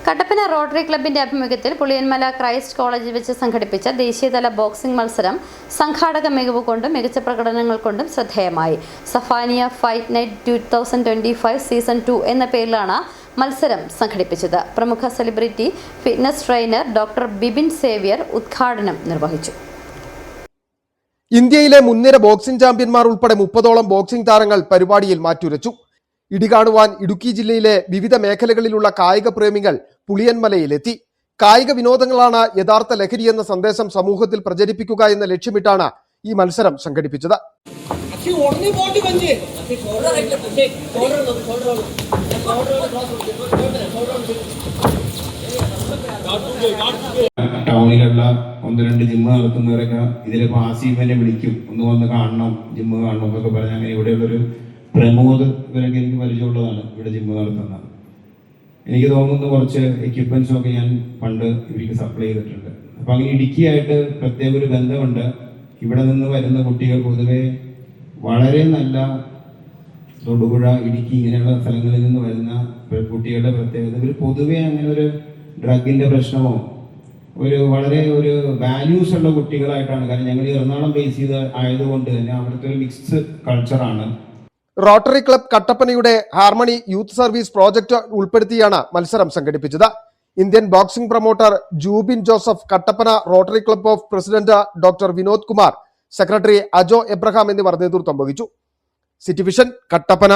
Kattappana rotary ക്ലബിന്റെ ആഭിമുഖ്യത്തിൽ Puliyanmala Christ കോളേജിൽ വെച്ച് സംഘടിപ്പിച്ച ദേശീയതല ബോക്സിംഗ് മത്സരം സംഘാടക മികവ് കൊണ്ടും മികച്ച പ്രകടനങ്ങൾ കൊണ്ടും ശ്രദ്ധേയമായി. സഫാനിയ ഫൈറ്റ് നൈറ്റ് 2025 സീസൺ 2 എന്ന പേരിലാണ് മത്സരം സംഘടിപ്പിച്ചത്. പ്രമുഖ celebrity fitness trainer doctor Bibin Xavier ഉദ്ഘാടനം നിർവഹിച്ചു. ഇന്ത്യയിലെ മുൻനിര ബോക്സിംഗ് ചാമ്പ്യന്മാർ ഉൾപ്പെടെ 30ഓളം ബോക്സിംഗ് താരങ്ങൾ പരിപാടിയിൽ മാറ്റുരച്ചു. ഇടികാണുവാൻ ഇടുക്കി ജില്ലയിലെ വിവിധ മേഖലകളിലുള്ള കായിക പ്രേമികൾ പുളിയന്മലയിലെത്തി. കായിക വിനോദങ്ങളാണ് യഥാർത്ഥ ലഹരിയെന്ന സന്ദേശം സമൂഹത്തിൽ പ്രചരിപ്പിക്കുക എന്ന ലക്ഷ്യമിട്ടാണ് ഈ മത്സരം സംഘടിപ്പിച്ചത്. ടൗണിലുള്ള 1-2 ജിമ്മ് നടത്തുന്നവരൊക്കെ ഇതിലിപ്പോൾ ആസിഫിനെ വിളിക്കും, ഒന്ന് വന്ന് കാണണം, ജിമ്മ് കാണണം എന്നൊക്കെ പറഞ്ഞാൽ അങ്ങനെ ഇവിടെയുള്ളൊരു പ്രമോദ് ഇവരൊക്കെ എനിക്ക് പരിചയമുള്ളതാണ് ഇവിടെ ജിമ്മ് നടത്തുന്നത്. എനിക്ക് തോന്നുന്ന കുറച്ച് എക്യുപ്മെന്റ്സും ഒക്കെ ഞാൻ പണ്ട് ഇവർക്ക് സപ്ലൈ ചെയ്തിട്ടുണ്ട്. അപ്പം അങ്ങനെ ഇടുക്കിയായിട്ട് പ്രത്യേക ഒരു ബന്ധമുണ്ട്. ഇവിടെ നിന്ന് വരുന്ന കുട്ടികൾ പൊതുവെ വളരെ നല്ല തൊടുപുഴ, ഇടുക്കി ഇങ്ങനെയുള്ള സ്ഥലങ്ങളിൽ നിന്ന് വരുന്ന കുട്ടികളുടെ പ്രത്യേകത ഇവർ പൊതുവെ അങ്ങനെ ഒരു ഡ്രഗിന്റെ പ്രശ്നമോ വളരെ വാല്യൂസ് ഉള്ള കുട്ടികളായിട്ടാണ്. കാരണം ഞങ്ങൾ എറണാകുളം ബേസ് ചെയ്ത് ആയതുകൊണ്ട് തന്നെ അവിടുത്തെ ഒരു മിക്സ്ഡ് കൾച്ചറാണ്. റോട്ടറി ക്ലബ് കട്ടപ്പനയുടെ ഹാർമണി യൂത്ത് സർവീസ് പ്രോജക്ട് ഉൾപ്പെടുത്തിയാണ് മത്സരം സംഘടിപ്പിച്ചത്. Indian boxing promoter Jubin Joseph, Kattappana rotary club of president doctor Vinod Kumar, secretary Ajo Abraham എന്നിവർ നേതൃത്വം വഹിച്ചു. City vision, Kattappana.